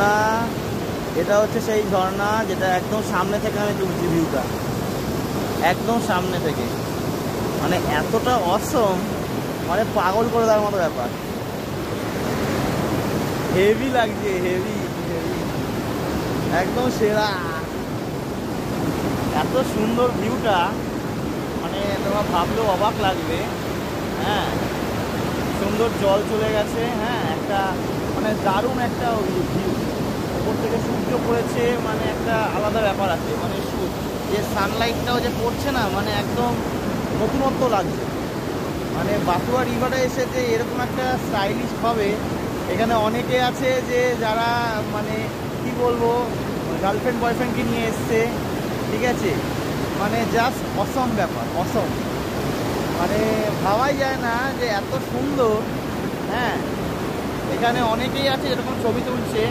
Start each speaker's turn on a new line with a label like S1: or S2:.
S1: ঝর্ণা, এটা হচ্ছে সেই ঝর্ণা যেটা একদম সামনে থেকে আমি তুলছি ভিউটা, একদম সামনে থেকে। মানে এতটা অসম, মানে পাগল করে দেওয়ার মতো ব্যাপার। হেভি লাগছে, হেভি হেভি, একদম সেরা। এত সুন্দর ভিউটা, মানে তোমরা ভাবলেও অবাক লাগবে। হ্যাঁ, সুন্দর জল চলে গেছে। হ্যাঁ, একটা মানে দারুণ একটা ভিউ। ওপর থেকে সূর্য পড়েছে, মানে একটা আলাদা ব্যাপার আছে। মানে যে সানলাইটটাও যে পড়ছে না, মানে একদম নতুনত্ব লাগছে। মানে বাঁকুড়া রিভারে এসে যে এরকম একটা স্টাইলিশ হবে, এখানে অনেকে আছে যে যারা মানে কি বলবো, গার্লফ্রেন্ড বয়ফ্রেন্ডকে নিয়ে এসছে, ঠিক আছে। মানে জাস্ট অসম ব্যাপার, অসম। মানে ভাবাই যায় না যে এত সুন্দর। হ্যাঁ, এখানে অনেকেই আছে এরকম ছবি তুলছে,